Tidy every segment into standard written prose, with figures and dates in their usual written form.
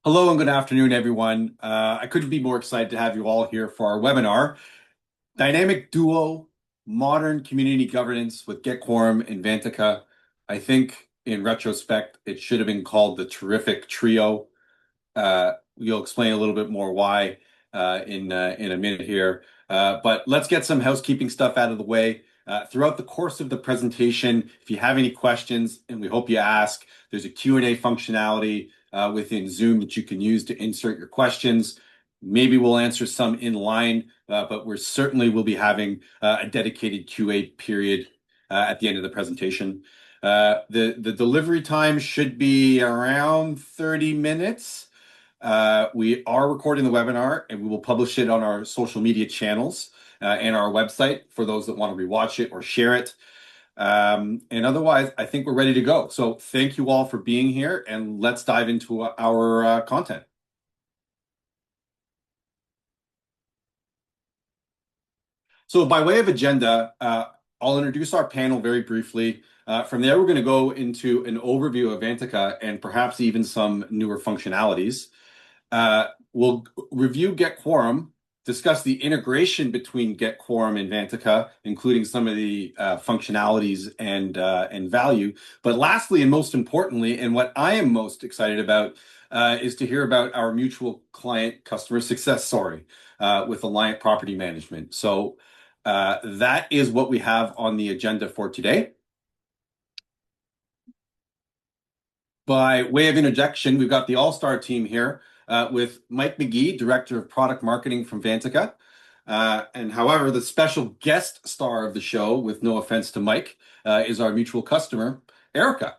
Hello and good afternoon, everyone. I couldn't be more excited to have you all here for our webinar, Dynamic Duo, Modern Community Governance with GetQuorum and Vantaca. I think in retrospect, it should have been called the Terrific Trio. You'll explain a little bit more why in a minute here. But let's get some housekeeping stuff out of the way. Throughout the course of the presentation, if you have any questions, and we hope you ask, there's a Q&A functionality within Zoom that you can use to insert your questions. Maybe we'll answer some in line, but we certainly will be having a dedicated QA period at the end of the presentation. The delivery time should be around 30 minutes. We are recording the webinar and we will publish it on our social media channels and our website for those that want to rewatch it or share it. And otherwise, I think we're ready to go. So thank you all for being here and let's dive into our content. So by way of agenda, I'll introduce our panel very briefly. From there, we're going to go into an overview of Vantaca and perhaps even some newer functionalities. We'll review GetQuorum, discuss the integration between GetQuorum and Vantaca, including some of the functionalities and value. But lastly, and most importantly, and what I am most excited about, is to hear about our mutual client customer success story with Alliant Property Management. So that is what we have on the agenda for today. By way of introduction, we've got the all-star team here with Mike McGee, Director of Product Marketing from Vantaca. And however, the special guest star of the show, with no offense to Mike, is our mutual customer, Erika.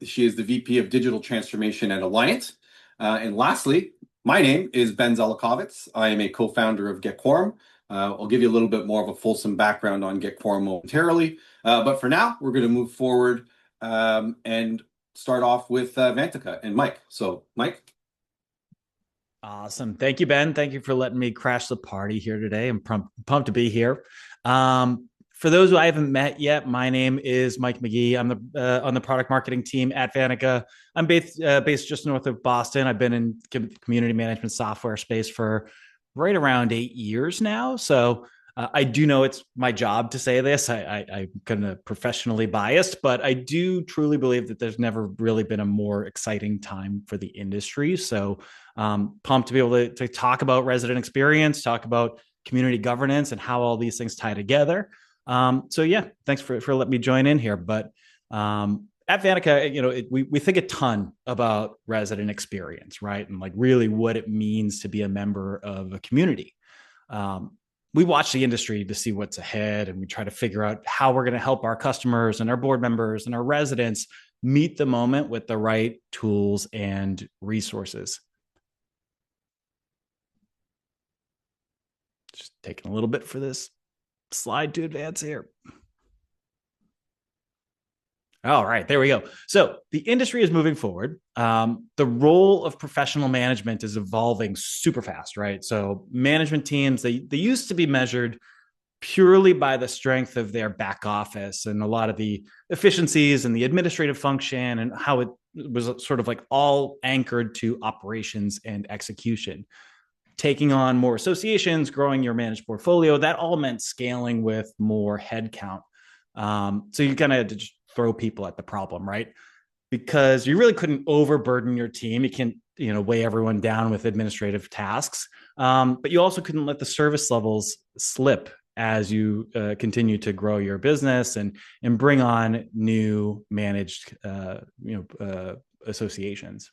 She is the VP of Digital Transformation at Alliant. And lastly, my name is Ben Zelakovitz. I am a co-founder of GetQuorum. I'll give you a little bit more of a fulsome background on GetQuorum momentarily. But for now, we're going to move forward and start off with Vantaca and Mike. So, Mike. Awesome. Thank you, Ben. Thank you for letting me crash the party here today. I'm pumped to be here. For those who I haven't met yet, my name is Mike McGee. I'm on the product marketing team at Vantaca. I'm based just north of Boston. I've been in community management software space for right around 8 years now. So I do know it's my job to say this. I'm kind of professionally biased, but I do truly believe that there's never really been a more exciting time for the industry. So pumped to be able to talk about resident experience, talk about community governance and how all these things tie together. So yeah, thanks for letting me join in here. But at Vantaca, we think a ton about resident experience, right? And like really what it means to be a member of a community. We watch the industry to see what's ahead and we try to figure out how we're going to help our customers and our board members and our residents meet the moment with the right tools and resources. Just taking a little bit for this slide to advance here. All right, there we go. So the industry is moving forward. The role of professional management is evolving super fast, right? So management teams, they used to be measured purely by the strength of their back office and a lot of the efficiencies and the administrative function and how it was sort of like all anchored to operations and execution. Taking on more associations, growing your managed portfolio, that all meant scaling with more headcount. So you kind of had to just throw people at the problem, right? Because you really couldn't overburden your team. You can't, weigh everyone down with administrative tasks. But you also couldn't let the service levels slip as you continue to grow your business and bring on new managed, associations.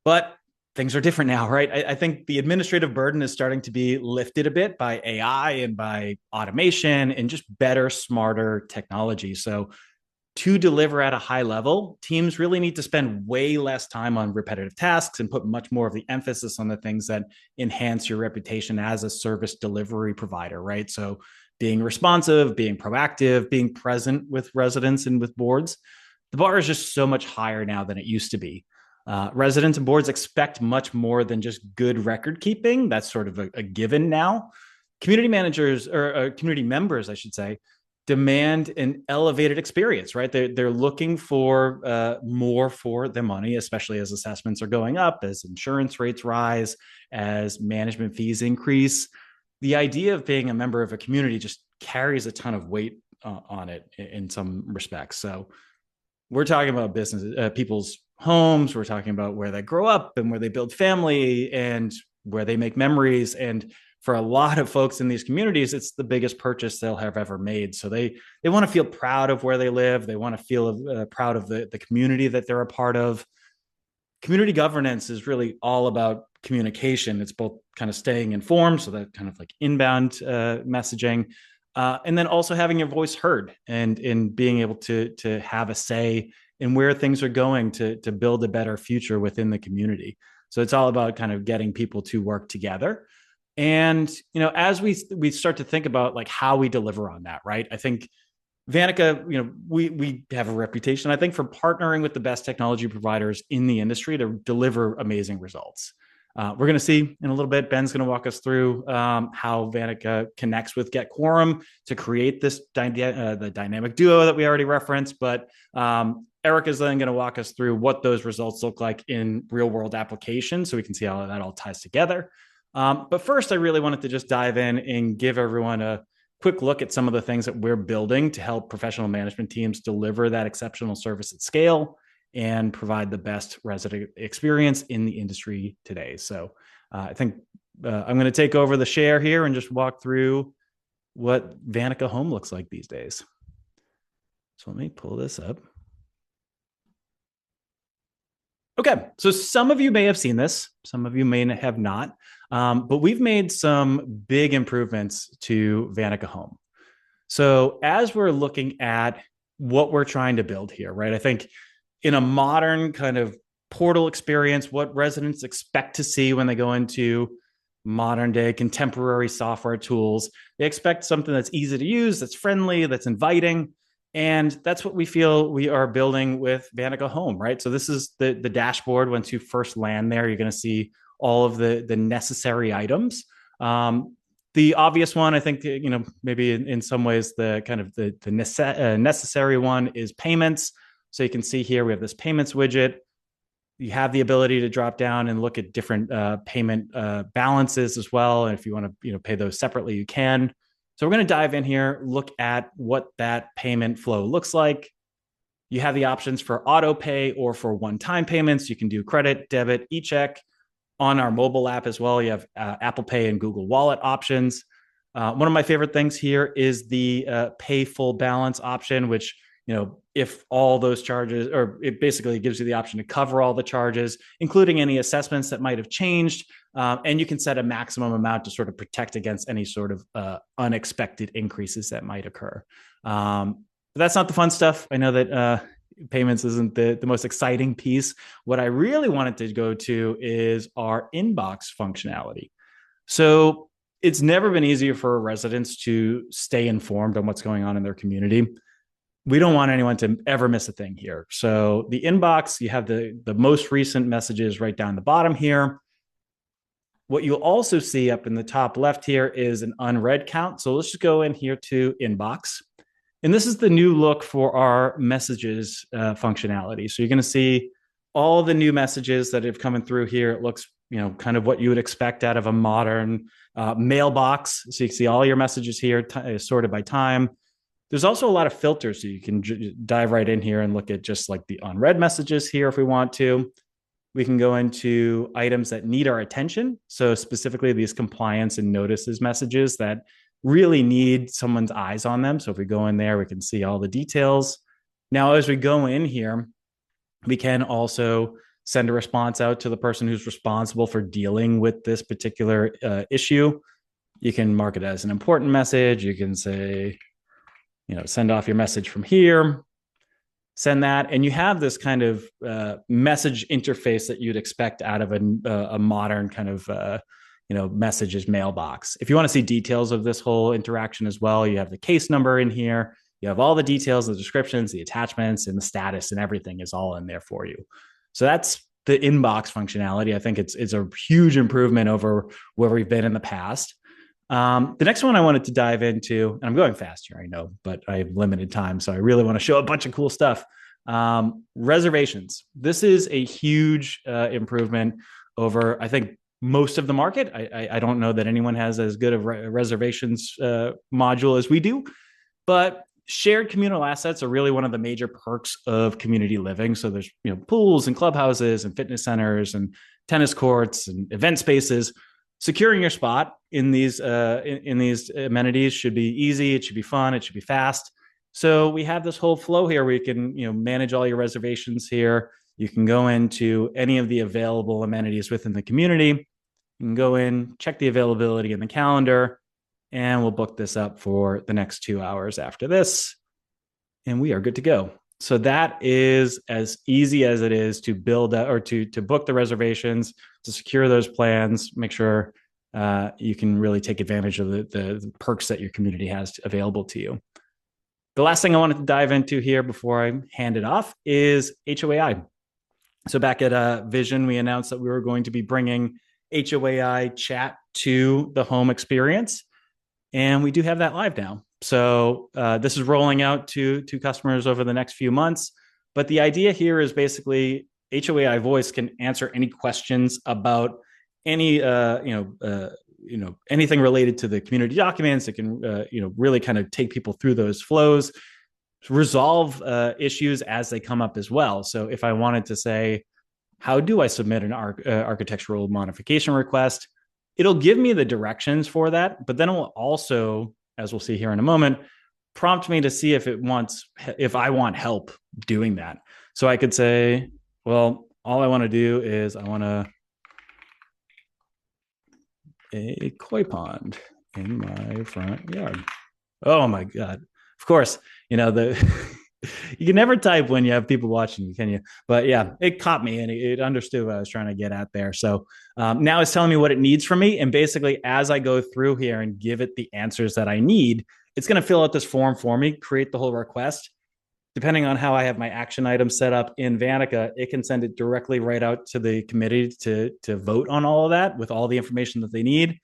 But things are different now, right? I think the administrative burden is starting to be lifted a bit by AI and by automation and just better, smarter technology. So to deliver at a high level, teams really need to spend way less time on repetitive tasks and put much more of the emphasis on the things that enhance your reputation as a service delivery provider, right? So being responsive, being proactive, being present with residents and with boards. The bar is just so much higher now than it used to be. Residents and boards expect much more than just good record keeping. That's sort of a given now. Community managers or community members, I should say, demand an elevated experience, right? They're looking for more for their money, especially as assessments are going up, as insurance rates rise, as management fees increase. The idea of being a member of a community just carries a ton of weight on it in some respects. So we're talking about business, people's homes. We're talking about where they grow up and where they build family and where they make memories. And for a lot of folks in these communities, it's the biggest purchase they'll have ever made. So they want to feel proud of where they live. They want to feel proud of the community that they're a part of. Community governance is really all about communication. It's both kind of staying informed, so that kind of like inbound messaging, and then also having your voice heard and in being able to have a say in where things are going to build a better future within the community. So it's all about kind of getting people to work together. And as we start to think about like how we deliver on that, right? I think Vantaca, we have a reputation, I think, for partnering with the best technology providers in the industry to deliver amazing results. We're going to see in a little bit. Ben's going to walk us through how Vantaca connects with GetQuorum to create this the dynamic duo that we already referenced. But Erika is then going to walk us through what those results look like in real world applications, so we can see how that all ties together. But first, I really wanted to just dive in and give everyone a quick look at some of the things that we're building to help professional management teams deliver that exceptional service at scale and provide the best resident experience in the industry today. So I think I'm going to take over the share here and just walk through what Vantaca Home looks like these days. So let me pull this up. Okay, so some of you may have seen this, some of you may have not, but we've made some big improvements to Vantaca Home. So as we're looking at what we're trying to build here, right? I think in a modern kind of portal experience, what residents expect to see when they go into modern day contemporary software tools, they expect something that's easy to use, that's friendly, that's inviting. And that's what we feel we are building with Vantaca Home, right? So this is the dashboard. Once you first land there, you're going to see all of the necessary items. The obvious one, I think, maybe in some ways, the kind of the necessary one is payments. So you can see here we have this payments widget. You have the ability to drop down and look at different payment balances as well. And if you want to pay those separately, you can. So we're going to dive in here, look at what that payment flow looks like. You have the options for auto pay or for one-time payments. You can do credit, debit, e-check. On our mobile app as well, you have Apple Pay and Google Wallet options. One of my favorite things here is the pay full balance option, which, if all those charges, or it basically gives you the option to cover all the charges, including any assessments that might have changed. And you can set a maximum amount to sort of protect against any sort of unexpected increases that might occur. But that's not the fun stuff. I know that payments isn't the most exciting piece. What I really wanted to go to is our inbox functionality. So it's never been easier for residents to stay informed on what's going on in their community. We don't want anyone to ever miss a thing here. So the inbox, you have the most recent messages right down the bottom here. What you'll also see up in the top left here is an unread count. So let's just go in here to inbox. And this is the new look for our messages functionality. So you're going to see all the new messages that have come through here. It looks, kind of what you would expect out of a modern mailbox. So you can see all your messages here sorted by time. There's also a lot of filters, so you can dive right in here and look at just like the unread messages here if we want to. We can go into items that need our attention. So specifically these compliance and notices messages that really need someone's eyes on them. So if we go in there, we can see all the details. Now, as we go in here, we can also send a response out to the person who's responsible for dealing with this particular issue. You can mark it as an important message. You can say, send off your message from here, send that. And you have this kind of message interface that you'd expect out of a modern kind of messages mailbox. If you want to see details of this whole interaction as well, you have the case number in here. You have all the details, the descriptions, the attachments, and the status, and everything is all in there for you. So that's the inbox functionality. I think it's a huge improvement over where we've been in the past. The next one I wanted to dive into, and I'm going fast here, I know, but I have limited time, so I really want to show a bunch of cool stuff. Reservations. This is a huge improvement over, I think, most of the market. I don't know that anyone has as good of reservations module as we do, but shared communal assets are really one of the major perks of community living. So there's pools and clubhouses and fitness centers and tennis courts and event spaces. Securing your spot in these amenities should be easy. It should be fun. It should be fast. So we have this whole flow here where you can manage all your reservations here. You can go into any of the available amenities within the community. You can go in, check the availability in the calendar, and we'll book this up for the next 2 hours after this. And we are good to go. So that is as easy as it is to build or to book the reservations, to secure those plans, make sure you can really take advantage of the perks that your community has available to you. The last thing I wanted to dive into here before I hand it off is HOAI. So back at Vision, we announced that we were going to be bringing HOAI chat to the home experience. And we do have that live now. So this is rolling out to customers over the next few months. But the idea here is basically HOAI voice can answer any questions about any anything related to the community documents. It can really kind of take people through those flows, resolve issues as they come up as well. So if I wanted to say, how do I submit an architectural modification request? It'll give me the directions for that, but then it will also, as we'll see here in a moment, prompt me to see if I want help doing that. So I could say, well, all I want to do is I want a koi pond in my front yard. Oh my God. Of course, you can never type when you have people watching you, can you? But yeah, it caught me and it understood what I was trying to get at there. So now it's telling me what it needs from me. And basically, as I go through here and give it the answers that I need, it's going to fill out this form for me, create the whole request. Depending on how I have my action items set up in Vantaca, it can send it directly right out to the committee to vote on all of that with all the information that they need.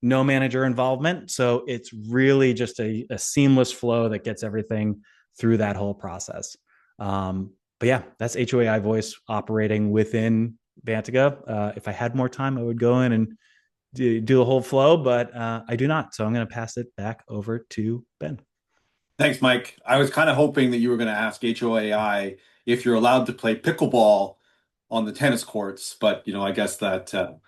No manager involvement. So it's really just a seamless flow that gets everything through that whole process. But yeah, that's HOAI voice operating within Vantaca. If I had more time, I would go in and do the whole flow, but I do not. So I'm going to pass it back over to Ben. Thanks, Mike. I was kind of hoping that you were going to ask HOAI if you're allowed to play pickleball on the tennis courts, but I guess that will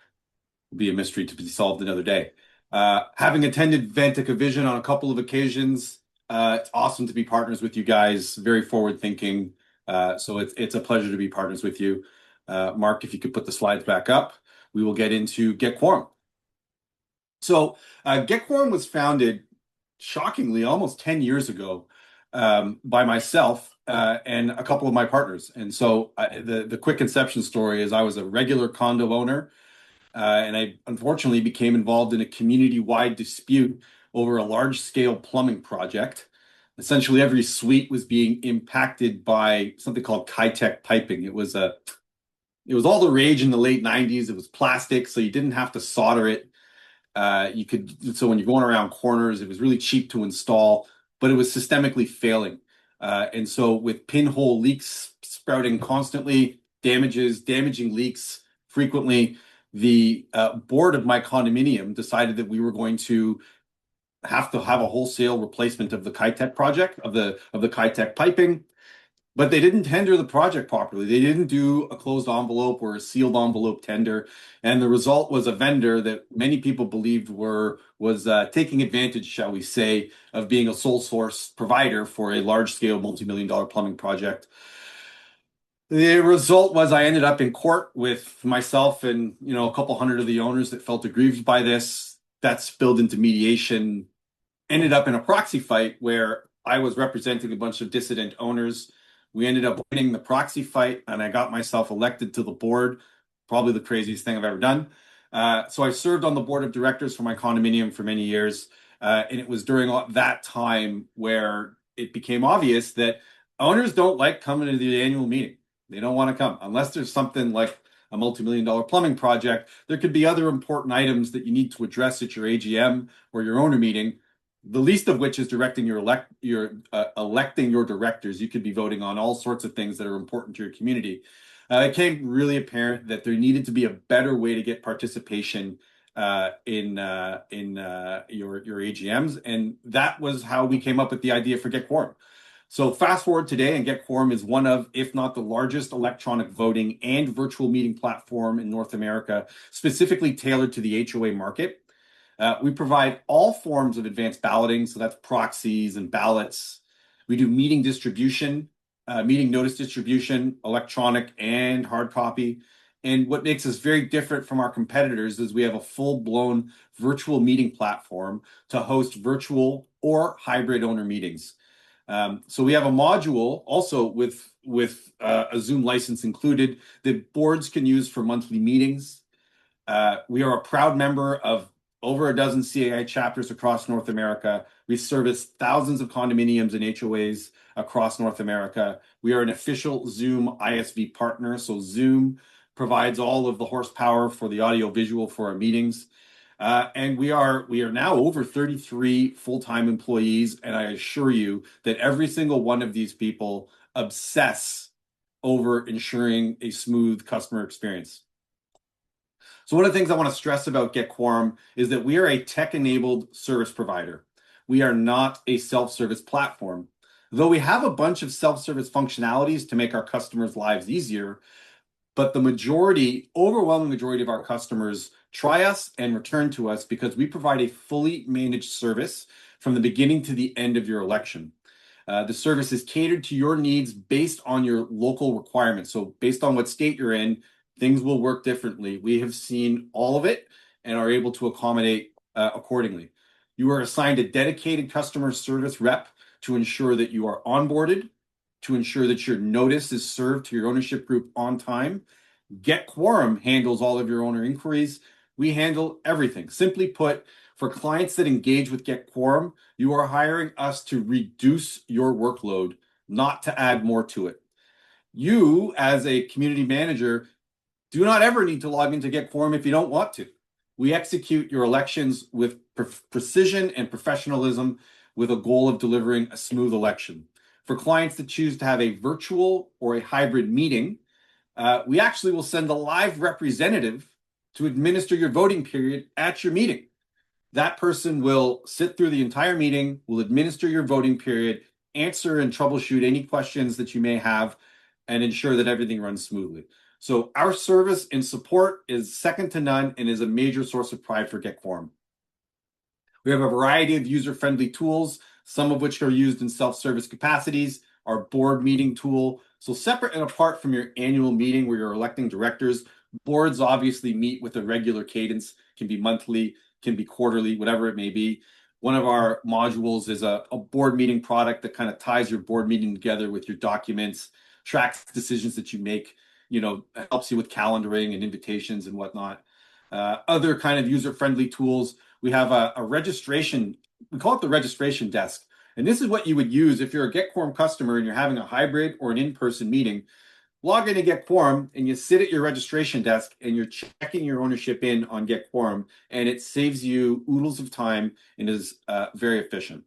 be a mystery to be solved another day. Having attended Vantica Vision on a couple of occasions, it's awesome to be partners with you guys. Very forward thinking. So it's a pleasure to be partners with you. Mark, if you could put the slides back up, we will get into GetQuorum. So GetQuorum was founded, shockingly, almost 10 years ago by myself and a couple of my partners. And so the quick inception story is I was a regular condo owner, and I unfortunately became involved in a community-wide dispute over a large-scale plumbing project. Essentially, every suite was being impacted by something called Kitech piping. It was all the rage in the late 90s. It was plastic, so you didn't have to solder it. So when you're going around corners, it was really cheap to install, but it was systemically failing. And so with pinhole leaks sprouting constantly, damaging leaks frequently, the board of my condominium decided that we were going to have a wholesale replacement of the Kitech project, of the Kitech piping. But they didn't tender the project properly. They didn't do a closed envelope or a sealed envelope tender. And the result was a vendor that many people believed was taking advantage, shall we say, of being a sole source provider for a large-scale multi-million-dollar plumbing project. The result was I ended up in court with myself and a couple hundred of the owners that felt aggrieved by this. That spilled into mediation, ended up in a proxy fight where I was representing a bunch of dissident owners. We ended up winning the proxy fight, and I got myself elected to the board. Probably the craziest thing I've ever done. So I served on the board of directors for my condominium for many years, and it was during that time where it became obvious that owners don't like coming to the annual meeting. They don't want to come unless there's something like a multi-million-dollar plumbing project. There could be other important items that you need to address at your AGM or your owner meeting, the least of which is directing electing your directors. You could be voting on all sorts of things that are important to your community. It became really apparent that there needed to be a better way to get participation in your AGMs, and that was how we came up with the idea for GetQuorum. So fast forward today, and GetQuorum is one of, if not the largest electronic voting and virtual meeting platform in North America, specifically tailored to the HOA market. We provide all forms of advanced balloting, so that's proxies and ballots. We do meeting distribution, meeting notice distribution, electronic and hard copy. And what makes us very different from our competitors is we have a full-blown virtual meeting platform to host virtual or hybrid owner meetings. So we have a module also with a Zoom license included that boards can use for monthly meetings. We are a proud member of over a dozen CAI chapters across North America. We service thousands of condominiums and HOAs across North America. We are an official Zoom ISV partner, so Zoom provides all of the horsepower for the audio visual for our meetings. And we are now over 33 full-time employees, and I assure you that every single one of these people obsess over ensuring a smooth customer experience. So one of the things I want to stress about GetQuorum is that we are a tech-enabled service provider. We are not a self-service platform. Though we have a bunch of self-service functionalities to make our customers' lives easier, but the overwhelming majority of our customers try us and return to us because we provide a fully managed service from the beginning to the end of your election. The service is catered to your needs based on your local requirements. So based on what state you're in, things will work differently. We have seen all of it and are able to accommodate accordingly. You are assigned a dedicated customer service rep to ensure that you are onboarded, to ensure that your notice is served to your ownership group on time. GetQuorum handles all of your owner inquiries. We handle everything. Simply put, for clients that engage with GetQuorum, you are hiring us to reduce your workload, not to add more to it. You, as a community manager, do not ever need to log into GetQuorum if you don't want to. We execute your elections with precision and professionalism with a goal of delivering a smooth election. For clients that choose to have a virtual or a hybrid meeting, we actually will send a live representative to administer your voting period at your meeting. That person will sit through the entire meeting, will administer your voting period, answer and troubleshoot any questions that you may have, and ensure that everything runs smoothly. So our service and support is second to none and is a major source of pride for GetQuorum. We have a variety of user-friendly tools, some of which are used in self-service capacities. Our board meeting tool. So separate and apart from your annual meeting where you're electing directors, boards obviously meet with a regular cadence, can be monthly, can be quarterly, whatever it may be. One of our modules is a board meeting product that kind of ties your board meeting together with your documents, tracks decisions that you make, helps you with calendaring and invitations and whatnot. Other kind of user-friendly tools. We have a registration, we call it the registration desk. And this is what you would use if you're a GetQuorum customer and you're having a hybrid or an in-person meeting. Log in to GetQuorum and you sit at your registration desk and you're checking your ownership in on GetQuorum, and it saves you oodles of time and is very efficient.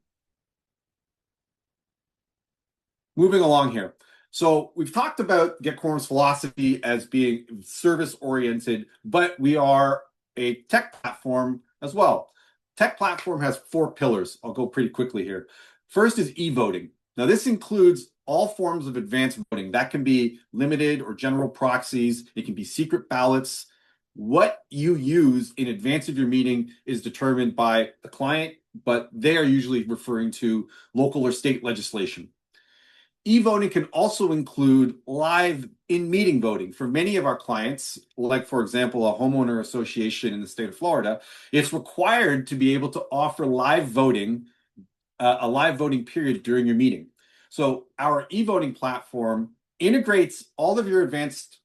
Moving along here. So we've talked about GetQuorum's philosophy as being service-oriented, but we are a tech platform as well. Tech platform has 4 pillars. I'll go pretty quickly here. First is e-voting. Now this includes all forms of advanced voting. That can be limited or general proxies. It can be secret ballots. What you use in advance of your meeting is determined by the client, but they are usually referring to local or state legislation. E-voting can also include live in-meeting voting. For many of our clients, like for example, a homeowner association in the state of Florida, it's required to be able to offer live voting, a live voting period during your meeting. So our e-voting platform integrates all of your advanced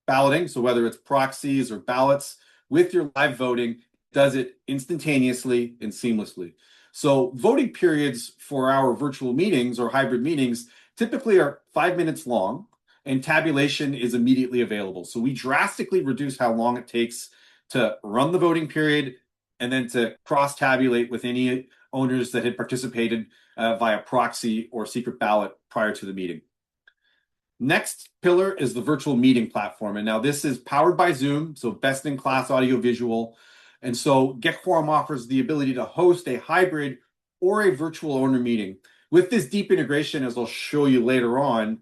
balloting, so whether it's proxies or ballots, with your live voting, does it instantaneously and seamlessly. So voting periods for our virtual meetings or hybrid meetings typically are 5 minutes long, and tabulation is immediately available. So we drastically reduce how long it takes to run the voting period and then to cross-tabulate with any owners that had participated via proxy or secret ballot prior to the meeting. Next pillar is the virtual meeting platform. And now this is powered by Zoom, so best in class audio visual. And so GetQuorum offers the ability to host a hybrid or a virtual owner meeting. With this deep integration, as I'll show you later on,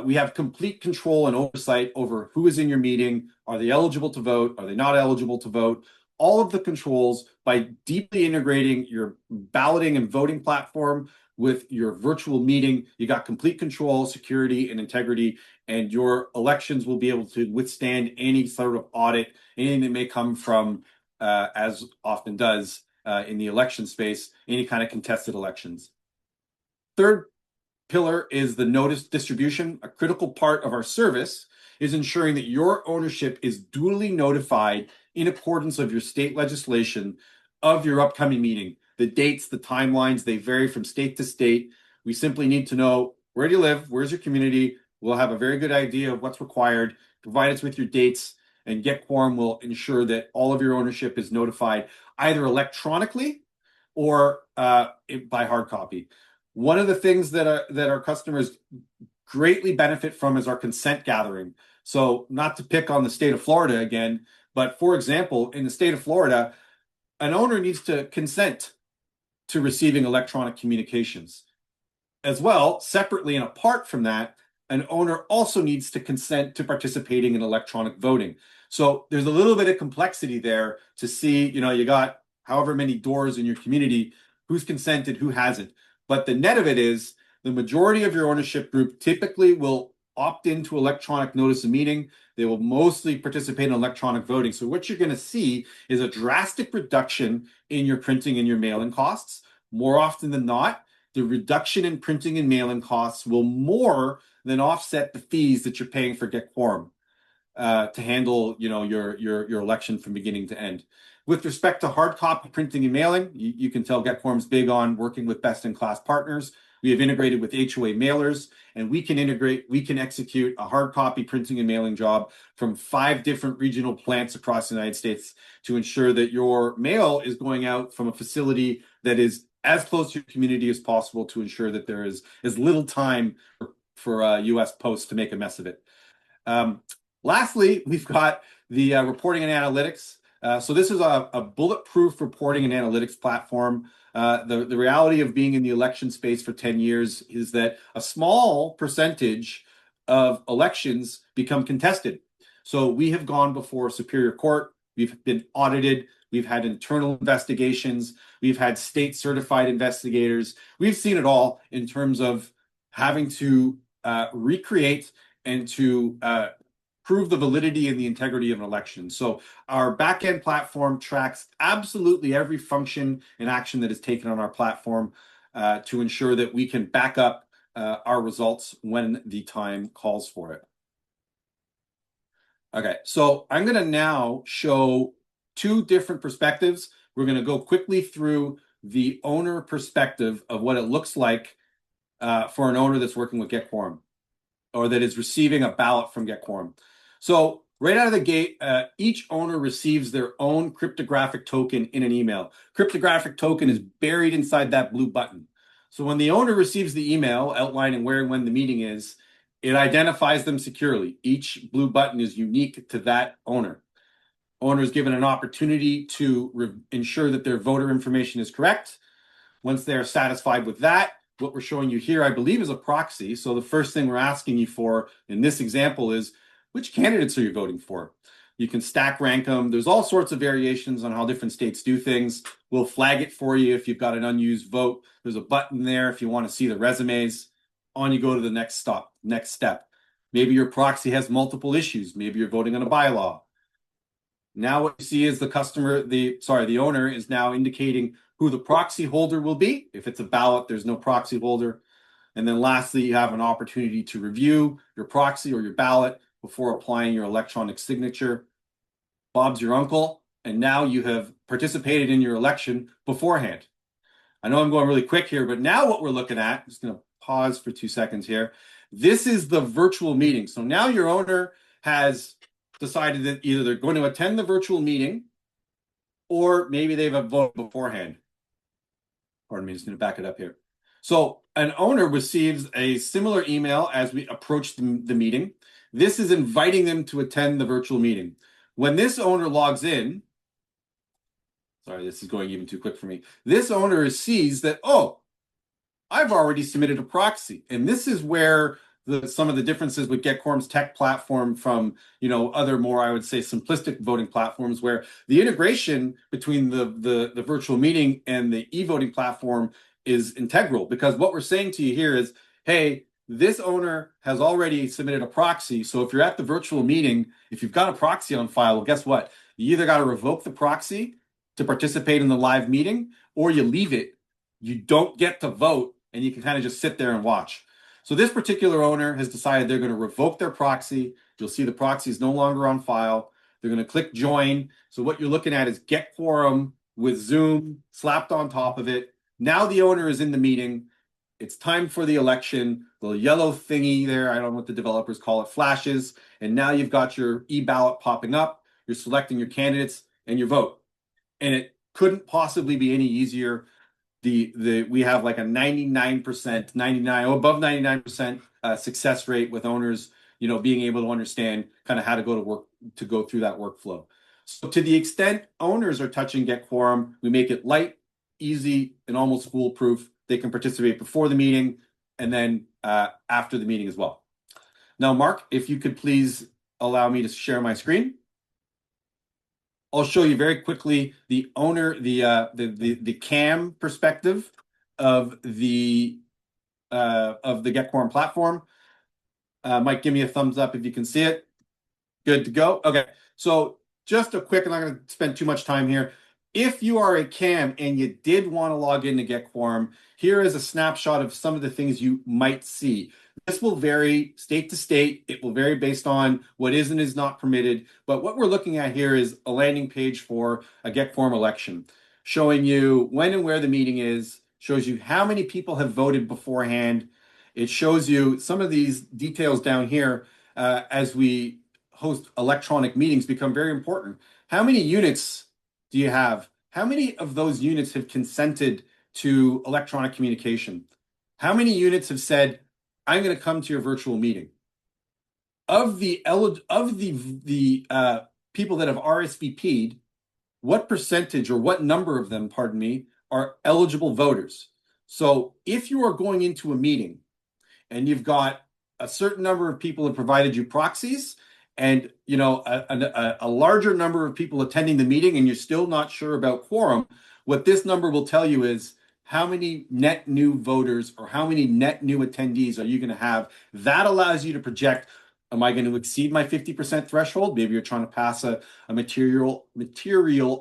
we have complete control and oversight over who is in your meeting. Are they eligible to vote? Are they not eligible to vote? All of the controls by deeply integrating your balloting and voting platform with your virtual meeting. You got complete control, security, and integrity, and your elections will be able to withstand any sort of audit, anything that may come from, as often does in the election space, any kind of contested elections. Third pillar is the notice distribution. A critical part of our service is ensuring that your ownership is duly notified in accordance of your state legislation of your upcoming meeting. The dates, the timelines, they vary from state to state. We simply need to know, where do you live? Where's your community? We'll have a very good idea of what's required. Provide us with your dates, and GetQuorum will ensure that all of your ownership is notified either electronically or by hard copy. One of the things that our customers greatly benefit from is our consent gathering. So not to pick on the state of Florida again, but for example, in the state of Florida, an owner needs to consent to receiving electronic communications. As well, separately and apart from that, an owner also needs to consent to participating in electronic voting. So there's a little bit of complexity there to see, you got however many doors in your community, who's consented, who hasn't. But the net of it is the majority of your ownership group typically will opt into electronic notice of meeting. They will mostly participate in electronic voting. So what you're going to see is a drastic reduction in your printing and your mailing costs. More often than not, the reduction in printing and mailing costs will more than offset the fees that you're paying for GetQuorum to handle, your election from beginning to end. With respect to hard copy printing and mailing, you can tell GetQuorum's big on working with best-in-class partners. We have integrated with HOA mailers, and we can execute a hard copy printing and mailing job from 5 different regional plants across the United States to ensure that your mail is going out from a facility that is as close to your community as possible to ensure that there is as little time for U.S. Post to make a mess of it. Lastly, we've got the reporting and analytics. So this is a bulletproof reporting and analytics platform. The reality of being in the election space for 10 years is that a small percentage of elections become contested. So we have gone before Superior Court. We've been audited. We've had internal investigations. We've had state certified investigators. We've seen it all in terms of having to recreate and to prove the validity and the integrity of an election. So our backend platform tracks absolutely every function and action that is taken on our platform to ensure that we can back up our results when the time calls for it. Okay, so I'm going to now show 2 different perspectives. We're going to go quickly through the owner perspective of what it looks like for an owner that's working with GetQuorum or that is receiving a ballot from GetQuorum. So right out of the gate, each owner receives their own cryptographic token in an email. Cryptographic token is buried inside that blue button. So when the owner receives the email outlining where and when the meeting is, it identifies them securely. Each blue button is unique to that owner. Owner is given an opportunity to ensure that their voter information is correct. Once they're satisfied with that, what we're showing you here, I believe, is a proxy. So the first thing we're asking you for in this example is, which candidates are you voting for? You can stack rank them. There's all sorts of variations on how different states do things. We'll flag it for you if you've got an unused vote. There's a button there if you want to see the resumes. On you go to the next step. Maybe your proxy has multiple issues. Maybe you're voting on a bylaw. Now what you see is the owner is now indicating who the proxy holder will be. If it's a ballot, there's no proxy holder. And then lastly, you have an opportunity to review your proxy or your ballot before applying your electronic signature. Bob's your uncle, and now you have participated in your election beforehand. I know I'm going really quick here, but now what we're looking at, I'm just going to pause for 2 seconds here. This is the virtual meeting. So now your owner has decided that either they're going to attend the virtual meeting or maybe they've voted beforehand. Pardon me, just going to back it up here. So an owner receives a similar email as we approach the meeting. This is inviting them to attend the virtual meeting. When this owner logs in, sorry, this is going even too quick for me. This owner sees that, oh, I've already submitted a proxy. And this is where some of the differences with GetQuorum's tech platform from, other more, I would say, simplistic voting platforms, where the integration between the virtual meeting and the e-voting platform is integral. Because what we're saying to you here is, hey, this owner has already submitted a proxy. So if you're at the virtual meeting, if you've got a proxy on file, well, guess what? You either got to revoke the proxy to participate in the live meeting, or you leave it. You don't get to vote, and you can kind of just sit there and watch. So this particular owner has decided they're going to revoke their proxy. You'll see the proxy is no longer on file. They're going to click join. So what you're looking at is GetQuorum with Zoom slapped on top of it. Now the owner is in the meeting. It's time for the election. The yellow thingy there, I don't know what the developers call it, flashes. And now you've got your e-ballot popping up. You're selecting your candidates and your vote. And it couldn't possibly be any easier. We have like a 99%, 99, above 99% success rate with owners, being able to understand kind of how to go to work, to go through that workflow. So to the extent owners are touching GetQuorum, we make it light, easy, and almost foolproof. They can participate before the meeting and then after the meeting as well. Now, Mark, if you could please allow me to share my screen. I'll show you very quickly the owner, the cam perspective of the GetQuorum platform. Mike, give me a thumbs up if you can see it. Good to go. Okay, so just a quick, I'm not going to spend too much time here. If you are a cam and you did want to log in to GetQuorum, here is a snapshot of some of the things you might see. This will vary state to state. It will vary based on what is and is not permitted. But what we're looking at here is a landing page for a GetQuorum election, showing you when and where the meeting is, shows you how many people have voted beforehand. It shows you some of these details down here as we host electronic meetings become very important. How many units do you have? How many of those units have consented to electronic communication? How many units have said, I'm going to come to your virtual meeting? Of the people that have RSVP'd, what percentage or what number of them, pardon me, are eligible voters? So if you are going into a meeting and you've got a certain number of people that provided you proxies, and a larger number of people attending the meeting, and you're still not sure about quorum, what this number will tell you is how many net new voters or how many net new attendees are you going to have. That allows you to project, am I going to exceed my 50% threshold? Maybe you're trying to pass a material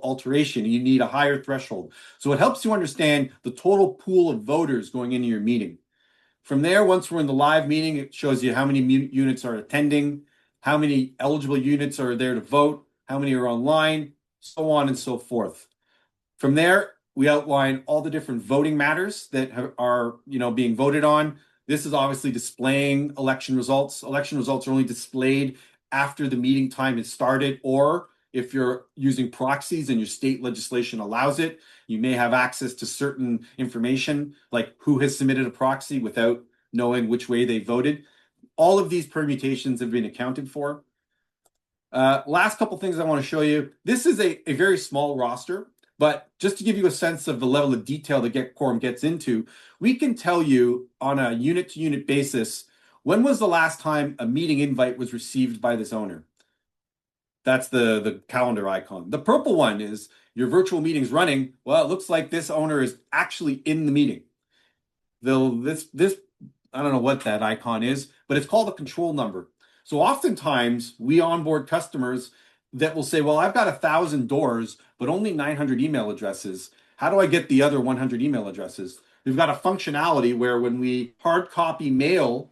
alteration and you need a higher threshold. So it helps you understand the total pool of voters going into your meeting. From there, once we're in the live meeting, it shows you how many units are attending, how many eligible units are there to vote, how many are online, so on and so forth. From there, we outline all the different voting matters that are being voted on. This is obviously displaying election results. Election results are only displayed after the meeting time has started, or if you're using proxies and your state legislation allows it, you may have access to certain information, like who has submitted a proxy without knowing which way they voted. All of these permutations have been accounted for. Last couple things I want to show you. This is a very small roster, but just to give you a sense of the level of detail that GetQuorum gets into, we can tell you on a unit-to-unit basis, when was the last time a meeting invite was received by this owner? That's the calendar icon. The purple one is your virtual meeting's running. Well, it looks like this owner is actually in the meeting. This I don't know what that icon is, but it's called a control number. So oftentimes we onboard customers that will say, well, I've got 1,000 doors, but only 900 email addresses. How do I get the other 100 email addresses? We've got a functionality where when we hard copy mail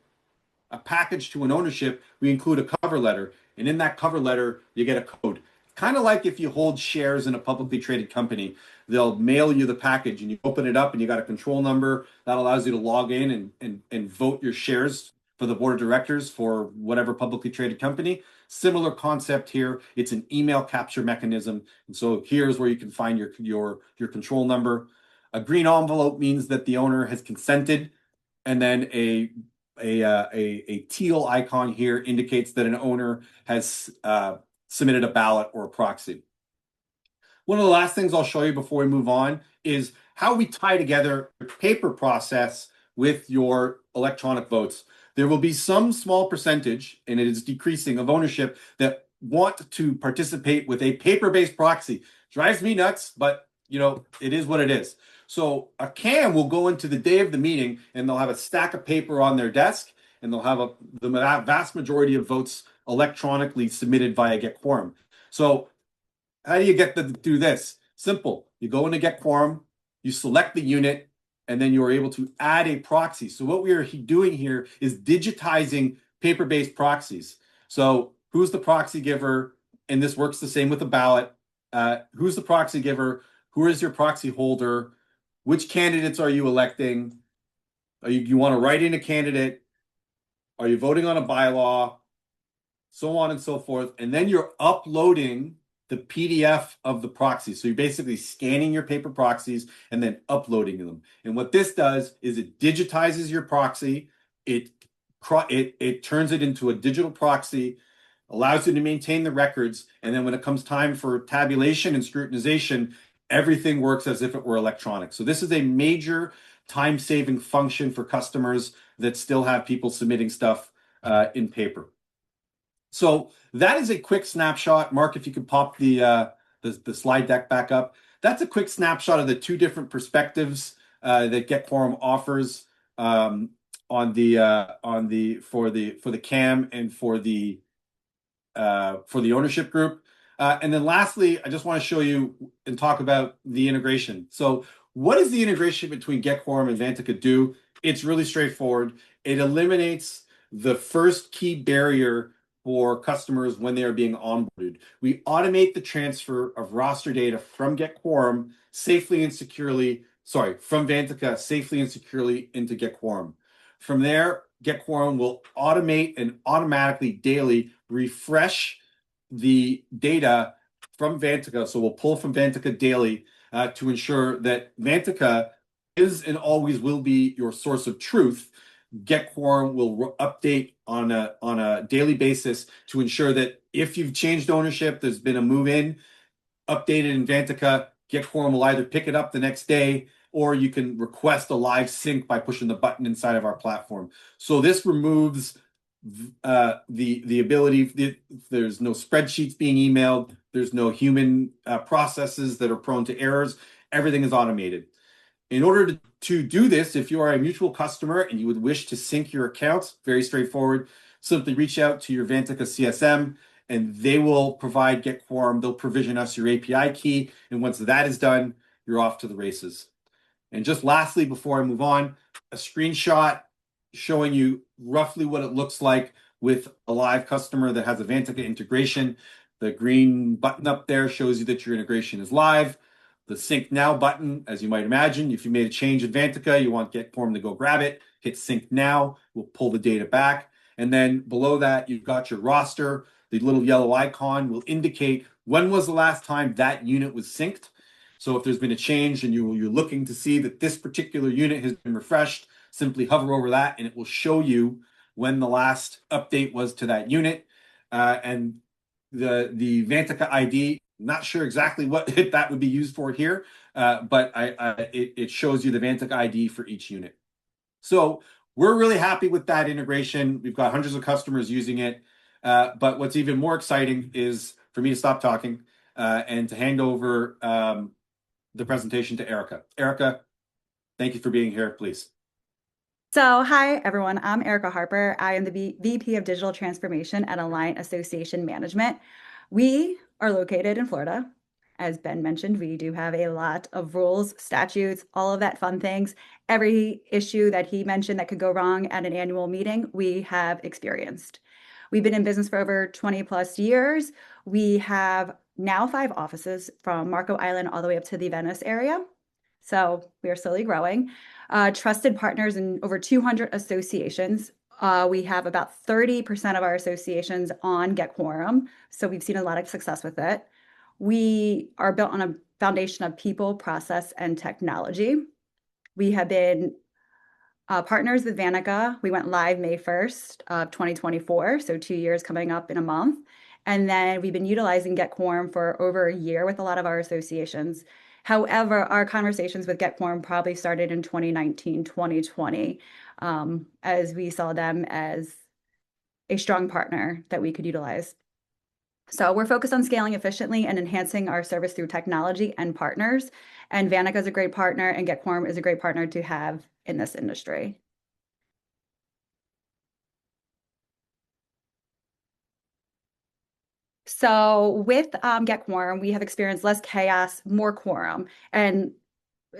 a package to an ownership, we include a cover letter. And in that cover letter, you get a code. Kind of like if you hold shares in a publicly traded company, they'll mail you the package and you open it up and you got a control number that allows you to log in and vote your shares for the board of directors for whatever publicly traded company. Similar concept here. It's an email capture mechanism. And so here's where you can find your control number. A green envelope means that the owner has consented, and then a teal icon here indicates that an owner has submitted a ballot or a proxy. One of the last things I'll show you before we move on is how we tie together your paper process with your electronic votes. There will be some small percentage, and it is decreasing, of ownership that want to participate with a paper-based proxy. Drives me nuts, but it is what it is. So a CAM will go into the day of the meeting and they'll have a stack of paper on their desk, and they'll have the vast majority of votes electronically submitted via GetQuorum. So how do you do this? Simple. You go into GetQuorum, you select the unit, and then you are able to add a proxy. So what we are doing here is digitizing paper-based proxies. So who's the proxy giver? And this works the same with the ballot. Who's the proxy giver? Who is your proxy holder? Which candidates are you electing? You want to write in a candidate? Are you voting on a bylaw? So on and so forth. And then you're uploading the PDF of the proxy. So you're basically scanning your paper proxies and then uploading them. And what this does is it digitizes your proxy. It turns it into a digital proxy, allows you to maintain the records. And then when it comes time for tabulation and scrutinization, everything works as if it were electronic. So this is a major time-saving function for customers that still have people submitting stuff in paper. So that is a quick snapshot. Mark, if you could pop the slide deck back up. That's a quick snapshot of the two different perspectives that GetQuorum offers for the CAM and for the ownership group. And then lastly, I just want to show you and talk about the integration. So what does the integration between GetQuorum and Vantaca do? It's really straightforward. It eliminates the first key barrier for customers when they are being onboarded. We automate the transfer of roster data from GetQuorum safely and securely, from Vantaca safely and securely into GetQuorum. From there, GetQuorum will automate and automatically daily refresh the data from Vantaca. So we'll pull from Vantaca daily to ensure that Vantaca is and always will be your source of truth. GetQuorum will update on a daily basis to ensure that if you've changed ownership, there's been a move in, updated in Vantaca, GetQuorum will either pick it up the next day, or you can request a live sync by pushing the button inside of our platform. So this removes the ability. There's no spreadsheets being emailed. There's no human processes that are prone to errors. Everything is automated. In order to do this, if you are a mutual customer and you would wish to sync your accounts, very straightforward. Simply reach out to your Vantaca CSM and they will provide GetQuorum. They'll provision us your API key. And once that is done, you're off to the races. And just lastly, before I move on, a screenshot showing you roughly what it looks like with a live customer that has a Vantaca integration. The green button up there shows you that your integration is live. The Sync Now button, as you might imagine, if you made a change in Vantaca, you want GetQuorum to go grab it, hit Sync Now, we'll pull the data back. And then below that, you've got your roster. The little yellow icon will indicate when was the last time that unit was synced. So if there's been a change and you're looking to see that this particular unit has been refreshed, simply hover over that and it will show you when the last update was to that unit. And the Vantaca ID, not sure exactly what that would be used for here, but it shows you the Vantaca ID for each unit. So we're really happy with that integration. We've got hundreds of customers using it. But what's even more exciting is for me to stop talking and to hand over the presentation to Erika. Erika, thank you for being here, please. So, hi, everyone. I'm Erika Harper. I am the VP of Digital Transformation at Alliant Association Management. We are located in Florida. As Ben mentioned, we do have a lot of rules, statutes, all of that fun things. Every issue that he mentioned that could go wrong at an annual meeting, we have experienced. We've been in business for over 20 plus years. We have now 5 offices from Marco Island all the way up to the Venice area. So we are slowly growing. Trusted partners in over 200 associations. We have about 30% of our associations on GetQuorum, so we've seen a lot of success with it. We are built on a foundation of people, process, and technology. We have been partners with Vantaca. We went live May 1st of 2024, so 2 years coming up in a month. And then we've been utilizing GetQuorum for over a year with a lot of our associations. However, our conversations with GetQuorum probably started in 2019, 2020, as we saw them as a strong partner that we could utilize. So we're focused on scaling efficiently and enhancing our service through technology and partners. And Vantaca is a great partner, and GetQuorum is a great partner to have in this industry. So with GetQuorum, we have experienced less chaos, more quorum, and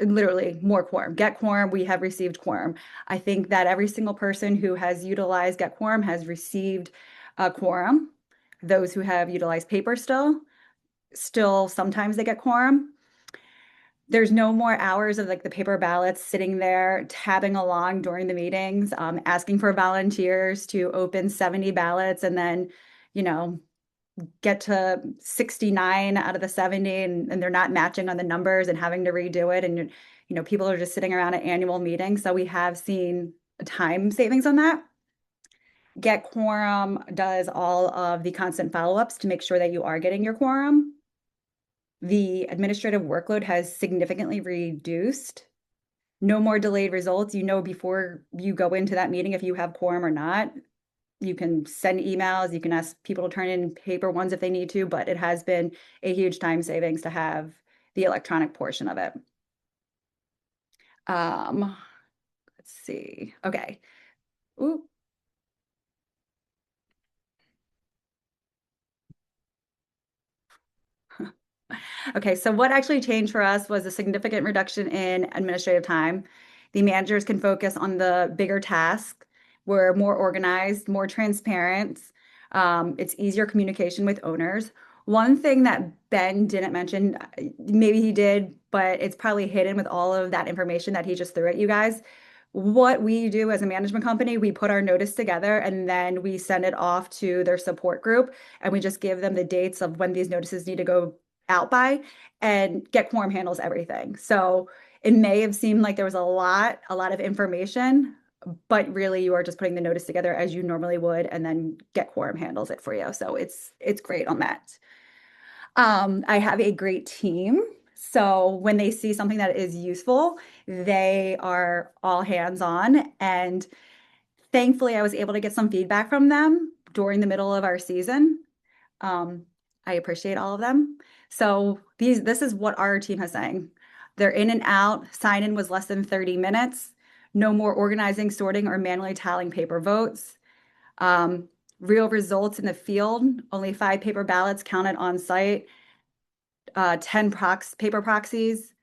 literally more quorum. GetQuorum, we have received quorum. I think that every single person who has utilized GetQuorum has received a quorum. Those who have utilized paper still sometimes they get quorum. There's no more hours of like the paper ballots sitting there tabbing along during the meetings, asking for volunteers to open 70 ballots and then, you know, get to 69 out of the 70 and they're not matching on the numbers and having to redo it. And, people are just sitting around at annual meetings. So we have seen time savings on that. GetQuorum does all of the constant follow-ups to make sure that you are getting your quorum. The administrative workload has significantly reduced. No more delayed results. Before you go into that meeting if you have quorum or not. You can send emails, you can ask people to turn in paper ones if they need to, but it has been a huge time savings to have the electronic portion of it. Let's see. Okay. Ooh. Okay, so what actually changed for us was a significant reduction in administrative time. The managers can focus on the bigger task. We're more organized, more transparent. It's easier communication with owners. One thing that Ben didn't mention, maybe he did, but it's probably hidden with all of that information that he just threw at you guys. What we do as a management company, we put our notice together and then we send it off to their support group and we just give them the dates of when these notices need to go out by, and GetQuorum handles everything. So it may have seemed like there was a lot of information, but really you are just putting the notice together as you normally would, and then GetQuorum handles it for you. So it's great on that. I have a great team. So when they see something that is useful, they are all hands on. And thankfully, I was able to get some feedback from them during the middle of our season. I appreciate all of them. So this is what our team is saying. They're in and out. Sign in was less than 30 minutes. No more organizing, sorting, or manually tallying paper votes. Real results in the field. Only 5 paper ballots counted on site. 10 paper proxies.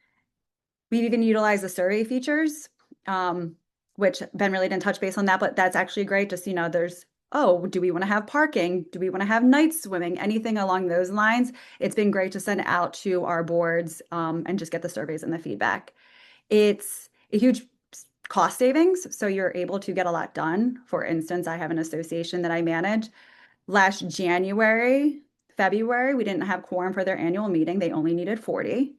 We've even utilized the survey features, which Ben really didn't touch base on that, but that's actually great. Just, there's do we want to have parking? Do we want to have night swimming? Anything along those lines. It's been great to send out to our boards and just get the surveys and the feedback. It's a huge cost savings, so you're able to get a lot done. For instance, I have an association that I manage. Last January, February, we didn't have quorum for their annual meeting. They only needed 40.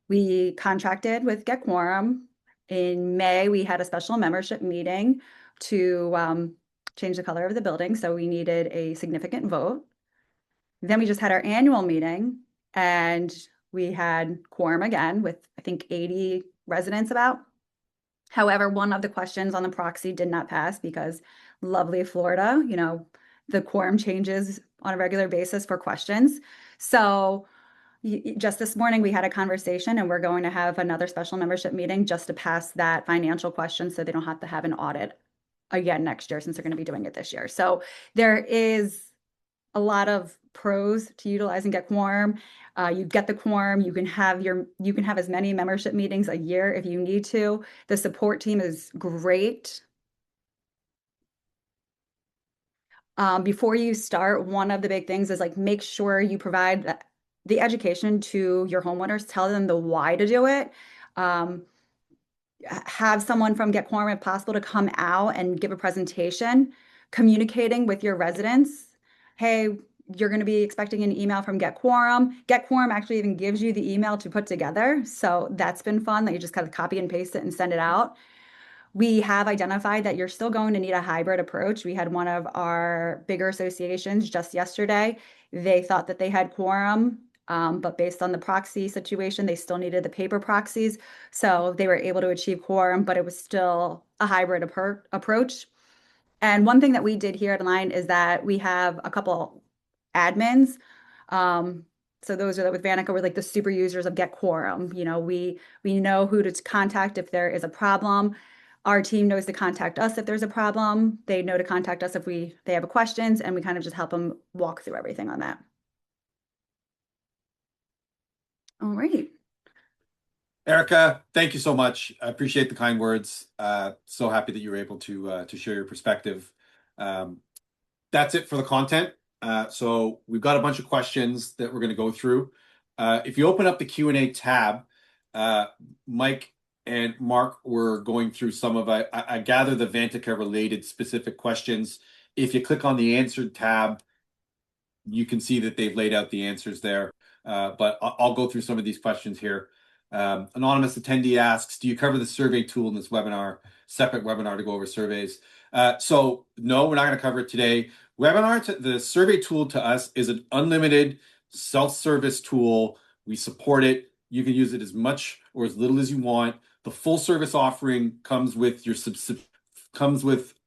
We contracted with GetQuorum. In May, we had a special membership meeting to change the color of the building, so we needed a significant vote. Then we just had our annual meeting, and we had quorum again with, I think, 80 residents about. However, one of the questions on the proxy did not pass because lovely Florida, the quorum changes on a regular basis for questions. So just this morning, we had a conversation and we're going to have another special membership meeting just to pass that financial question so they don't have to have an audit again next year since they're going to be doing it this year. So there is a lot of pros to utilizing GetQuorum. You get the quorum, you can have as many membership meetings a year if you need to. The support team is great. Before you start, one of the big things is like make sure you provide the education to your homeowners, tell them the why to do it. have someone from GetQuorum, if possible, to come out and give a presentation, communicating with your residents. Hey, you're going to be expecting an email from GetQuorum. GetQuorum actually even gives you the email to put together. So that's been fun that you just kind of copy and paste it and send it out. We have identified that you're still going to need a hybrid approach. We had one of our bigger associations just yesterday. They thought that they had quorum, but based on the proxy situation, they still needed the paper proxies. So they were able to achieve quorum, but it was still a hybrid approach. And one thing that we did here at Align is that we have a couple admins. Um, so those are with Vanica, we're like the super users of GetQuorum. We know who to contact if there is a problem. Our team knows to contact us if there's a problem. They know to contact us if they have questions, and we kind of just help them walk through everything on that. All right. Erika, thank you so much. I appreciate the kind words. So happy that you were able to share your perspective. That's it for the content. So we've got a bunch of questions that we're going to go through. If you open up the Q&A tab, Mike and Mark were going through some of, I gather, the Vantaca related specific questions. If you click on the answered tab, you can see that they've laid out the answers there. But I'll go through some of these questions here. Anonymous attendee asks, do you cover the survey tool in this webinar, separate webinar to go over surveys? So no, we're not going to cover it today. The survey tool to us is an unlimited self-service tool. We support it. You can use it as much or as little as you want. The full service offering comes with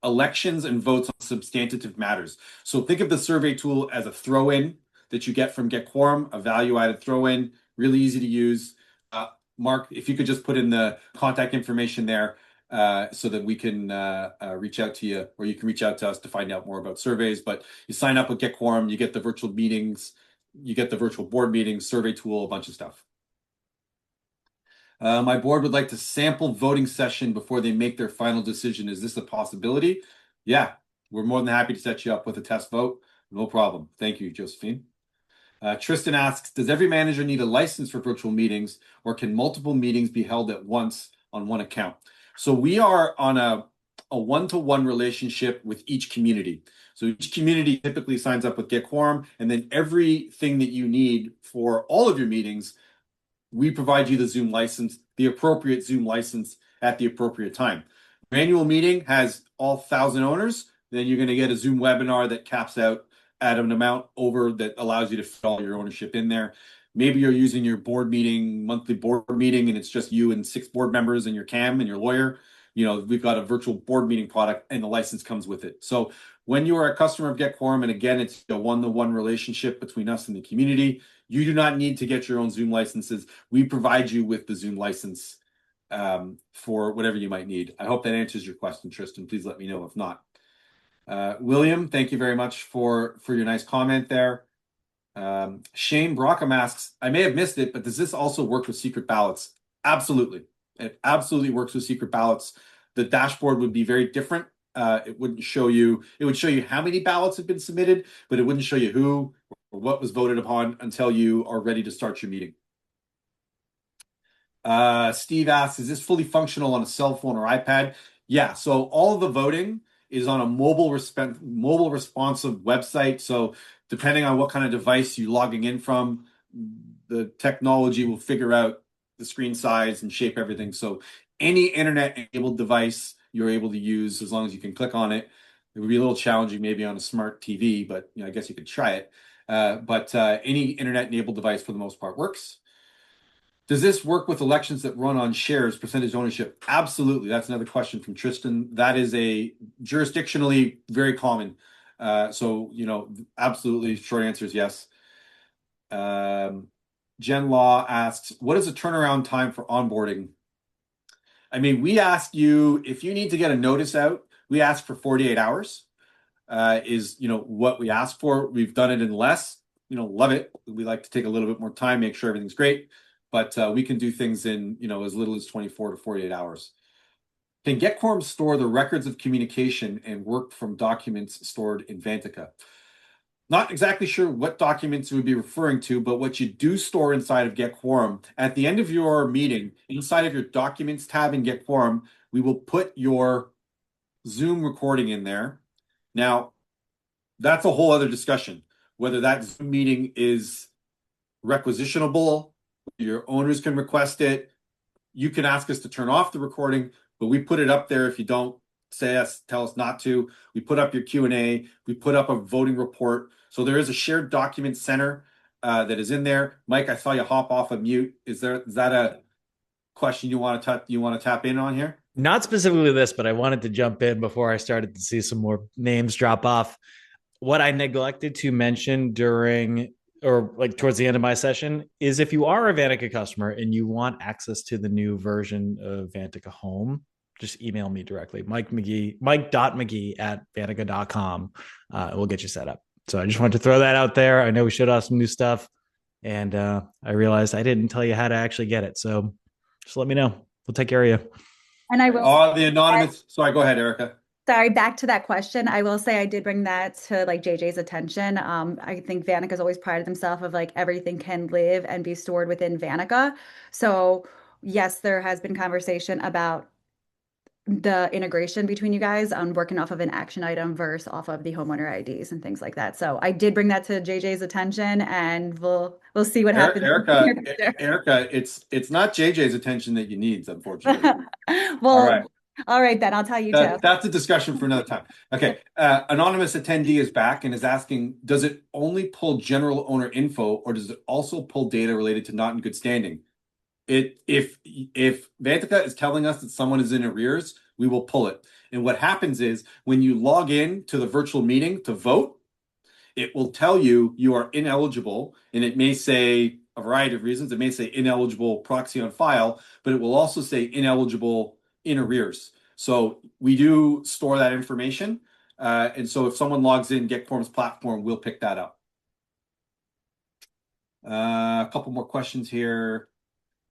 elections and votes on substantive matters. So think of the survey tool as a throw-in that you get from GetQuorum, a value-added throw-in, really easy to use. Mark, if you could just put in the contact information there so that we can reach out to you, or you can reach out to us to find out more about surveys. But you sign up with GetQuorum, you get the virtual meetings, you get the virtual board meetings, survey tool, a bunch of stuff. My board would like to sample voting session before they make their final decision. Is this a possibility? Yeah, we're more than happy to set you up with a test vote. No problem. Thank you, Josephine. Tristan asks, does every manager need a license for virtual meetings, or can multiple meetings be held at once on one account? So we are on a one-to-one relationship with each community. So each community typically signs up with GetQuorum, and then everything that you need for all of your meetings, we provide you the Zoom license, the appropriate Zoom license at the appropriate time. Your annual meeting has all 1,000 owners, then you're going to get a Zoom webinar that caps out at an amount over that allows you to fit all your ownership in there. Maybe you're using your monthly board meeting, and it's just you and 6 board members and your CAM and your lawyer. We've got a virtual board meeting product, and the license comes with it. So when you are a customer of GetQuorum, and again, it's a one-to-one relationship between us and the community, you do not need to get your own Zoom licenses. We provide you with the Zoom license for whatever you might need. I hope that answers your question, Tristan. Please let me know if not. William, thank you very much for your nice comment there. Shane Brockham asks, I may have missed it, but does this also work with secret ballots? Absolutely. It absolutely works with secret ballots. The dashboard would be very different. It would show you how many ballots have been submitted, but it wouldn't show you who or what was voted upon until you are ready to start your meeting. Steve asks, is this fully functional on a cell phone or iPad? Yeah, so all of the voting is on a mobile responsive website. So depending on what kind of device you're logging in from, the technology will figure out the screen size and shape everything. So any internet-enabled device you're able to use as long as you can click on it. It would be a little challenging maybe on a smart TV, but I guess you could try it. But any internet-enabled device for the most part works. Does this work with elections that run on shares, percentage ownership? Absolutely. That's another question from Tristan. That is a jurisdictionally very common. So, absolutely. Short answer is yes. Jen Law asks, what is the turnaround time for onboarding? I mean, we ask you, if you need to get a notice out, we ask for 48 hours is, what we ask for. We've done it in less, love it. We like to take a little bit more time, make sure everything's great. But we can do things in, as little as 24 to 48 hours. Can GetQuorum store the records of communication and work from documents stored in Vantaca? Not exactly sure what documents you would be referring to, but what you do store inside of GetQuorum, at the end of your meeting, inside of your Documents tab in GetQuorum, we will put your Zoom recording in there. Now, that's a whole other discussion, whether that Zoom meeting is requisitionable, your owners can request it. You can ask us to turn off the recording, but we put it up there. If you don't tell us not to. We put up your Q&A. We put up a voting report. So there is a shared document center that is in there. Mike, I saw you hop off of mute. Is that a question you want to tap in on here? Not specifically this, but I wanted to jump in before I started to see some more names drop off. What I neglected to mention during or like towards the end of my session is if you are a Vantaca customer and you want access to the new version of Vantaca Home, just email me directly, mike.mcgee at vantaca.com. We'll get you set up. So I just wanted to throw that out there. I know we showed off some new stuff, and I realized I didn't tell you how to actually get it. So just let me know. We'll take care of you. And I will Oh, the anonymous. Sorry, go ahead, Erika. Sorry, back to that question. I will say I did bring that to like JJ's attention. I think Vanica's always prided themselves of like everything can live and be stored within Vanica. So yes, there has been conversation about the integration between you guys on working off of an action item versus off of the homeowner IDs and things like that. So I did bring that to JJ's attention, and we'll see what happens. Erika, it's not JJ's attention that you need, unfortunately. All Well, right. all right then. I'll tell you too. That's a discussion for another time. Okay. Anonymous attendee is back and is asking, does it only pull general owner info or does it also pull data related to not in good standing? If Vantaca is telling us that someone is in arrears, we will pull it. And what happens is when you log in to the virtual meeting to vote, it will tell you you are ineligible, and it may say a variety of reasons. It may say ineligible proxy on file, but it will also say ineligible in arrears. So we do store that information. And so if someone logs in GetQuorum's platform, we'll pick that up. A couple more questions here.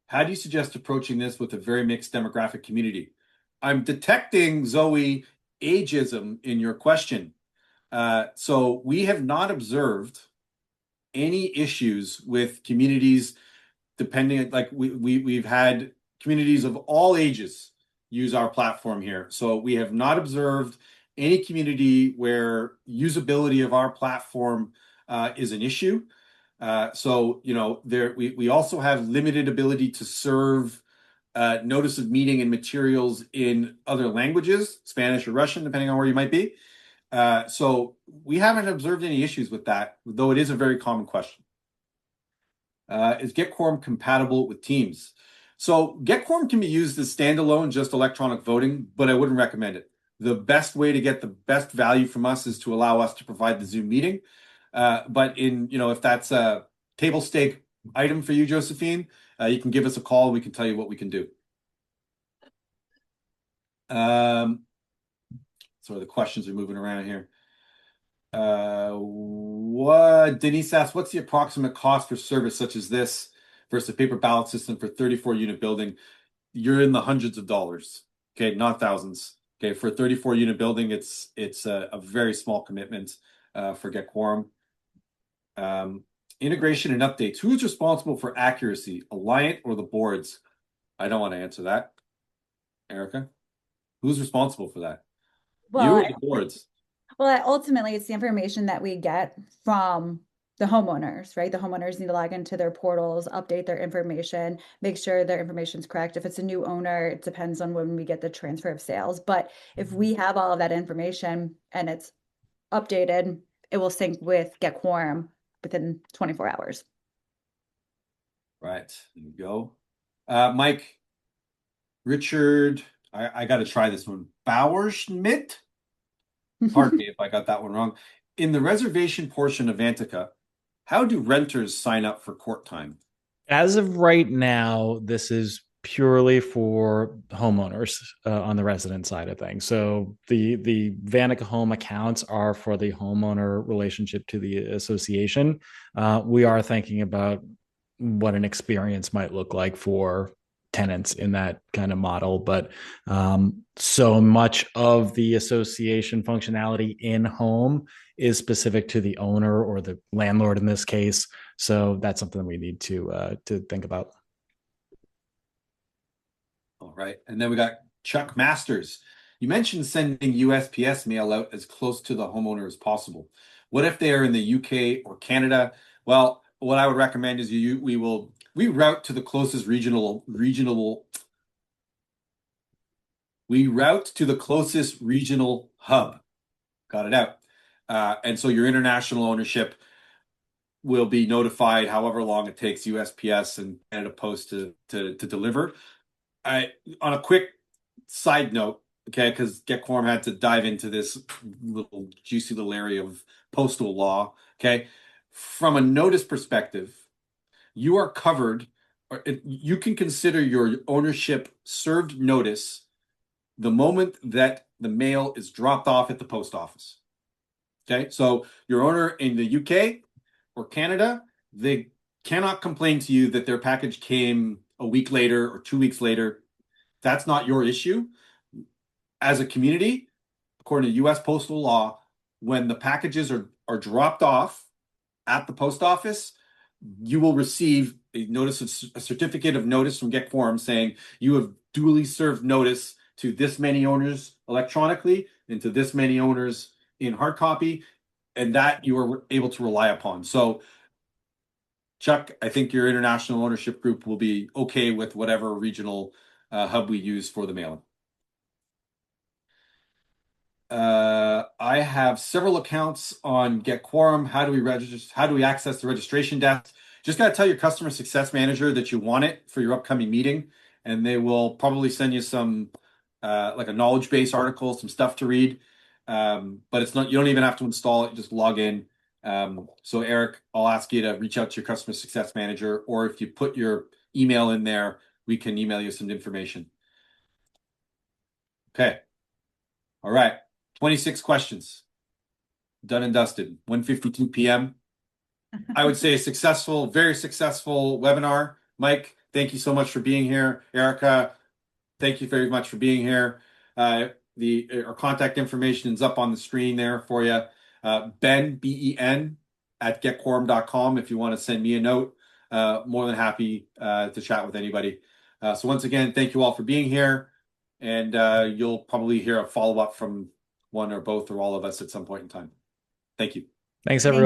How do you suggest approaching this with a very mixed demographic community? I'm detecting, Zoe, ageism in your question. So we have not observed any issues with communities depending, like we've had communities of all ages use our platform here. So we have not observed any community where usability of our platform is an issue. So, we also have limited ability to serve notice of meeting and materials in other languages, Spanish or Russian, depending on where you might be. So we haven't observed any issues with that, though it is a very common question. Is GetQuorum compatible with Teams? So GetQuorum can be used as standalone, just electronic voting, but I wouldn't recommend it. The best way to get the best value from us is to allow us to provide the Zoom meeting. But if that's a table stake item for you, Josephine, you can give us a call. We can tell you what we can do. So the questions are moving around here. Denise asks, what's the approximate cost for service such as this versus a paper ballot system for 34-unit building? You're in the hundreds of dollars, okay, not thousands. Okay, for a 34-unit building, it's a very small commitment for GetQuorum. Integration and updates. Who's responsible for accuracy, Alliant or the boards? I don't want to answer that. Erika, who's responsible for that? You or the boards? Well, ultimately, it's the information that we get from the homeowners, right? The homeowners need to log into their portals, update their information, make sure their information is correct. If it's a new owner, it depends on when we get the transfer of sales. But if we have all of that information and it's updated, it will sync with GetQuorum within 24 hours. Right. There you go. Mike, Richard, I got to try this one. Bauerschmidt? Pardon me if I got that one wrong. In the reservation portion of Vantaca, how do renters sign up for court time? As of right now, this is purely for homeowners on the resident side of things. So the Vantaca home accounts are for the homeowner relationship to the association. We are thinking about what an experience might look like for tenants in that kind of model. But so much of the association functionality in home is specific to the owner or the landlord in this case. So that's something we need to think about. All right. And then we got Chuck Masters. You mentioned sending USPS mail out as close to the homeowner as possible. What if they are in the UK or Canada? Well, what I would recommend is we route to the closest regional hub. Got it out. And so your international ownership will be notified however long it takes USPS and Canada Post to deliver. On a quick side note, okay, because GetQuorum had to dive into this little juicy little area of postal law. Okay, from a notice perspective, you are covered, or you can consider your ownership served notice the moment that the mail is dropped off at the post office. Okay, so your owner in the UK or Canada, they cannot complain to you that their package came a week later or 2 weeks later. That's not your issue. As a community, according to US postal law, when the packages are dropped off at the post office, you will receive a certificate of notice from GetQuorum saying you have duly served notice to this many owners electronically and to this many owners in hard copy, and that you are able to rely upon. So, Chuck, I think your international ownership group will be okay with whatever regional hub we use for the mailing. I have several accounts on GetQuorum. How do we register? How do we access the registration desk? Just got to tell your customer success manager that you want it for your upcoming meeting, and they will probably send you some like a knowledge base article, some stuff to read. But it's not, you don't even have to install it, just log in. So Eric, I'll ask you to reach out to your customer success manager, or if you put your email in there, we can email you some information. Okay. All right. 26 questions. Done and dusted. 1:52 p.m. I would say a successful, very successful webinar. Mike, thank you so much for being here. Erika, thank you very much for being here. Our contact information is up on the screen there for you. Ben, B-E-N, at getquorum.com if you want to send me a note. More than happy to chat with anybody. So once again, thank you all for being here. And you'll probably hear a follow-up from one or both or all of us at some point in time. Thank you. Thanks, everyone.